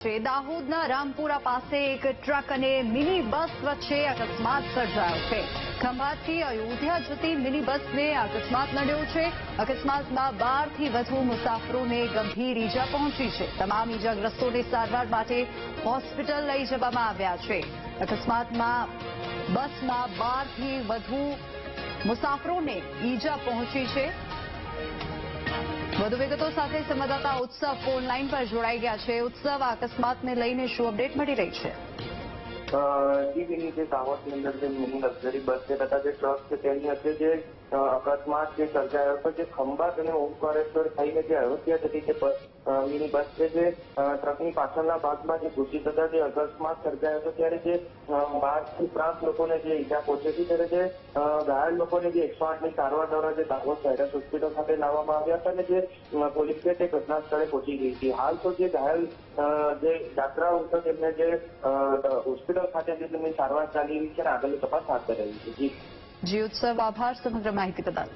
દાહોદના રામપુરા પાસે એક ટ્રક અને મિની બસ વચ્ચે અકસ્માત સર્જાયો છે. ખંભાતથી અયોધ્યા જતી મિની બસને અકસ્માત નડ્યો છે. અકસ્માતમાં 12 થી વધુ મુસાફરોને ગંભીર ઈજા પહોંચી છે. તમામ ઈજાગ્રસ્તોને સારવાર માટે હોસ્પિટલ લઈ જવામાં આવ્યા છે. અકસ્માતમાં બસમાં 12 થી વધુ મુસાફરોને ઈજા પહોંચી છે. વધુ વિગતો સાથે સંવાદદાતા ઉત્સવ ફોન લાઈન પર જોડાઈ ગયા છે. ઉત્સવ, આ અકસ્માતને લઈને શું અપડેટ મળી રહી છે? જે દાહોદની અંદર જે મિની લક્ઝરી બસ છે તથા જે ટ્રક છે તેની વચ્ચે જે અકસ્માત જે સર્જાયો હતો, જે ખંભાત અને ઓમકારેશ્વર થઈને જે અયોધ્યા જતી જે બસ મિની બસ છે જે ટ્રકની પાછળના ભાગમાં જે ઘૂસી થતા જે અકસ્માત સર્જાયો હતો, ત્યારે જે 12 થી 5 લોકોને જે ઈજા પહોંચી હતી, ત્યારે જે ઘાયલ લોકોને જે 108ની સારવાર દ્વારા જે દાહોદ ઝાયડસ હોસ્પિટલ ખાતે લાવવામાં આવ્યા હતા અને જે પોલીસ છે તે ઘટના સ્થળે પહોંચી ગઈ હતી. હાલ તો જે ઘાયલ જે યાત્રાઓ હતો તેમને જે હોસ્પિટલ ખાતે તેમની સારવાર ચાલી રહી છે અને આગળની તપાસ હાથ ધરાઈ છે. જી ઉત્સવ, આભાર સમગ્ર માહિતી બદલ.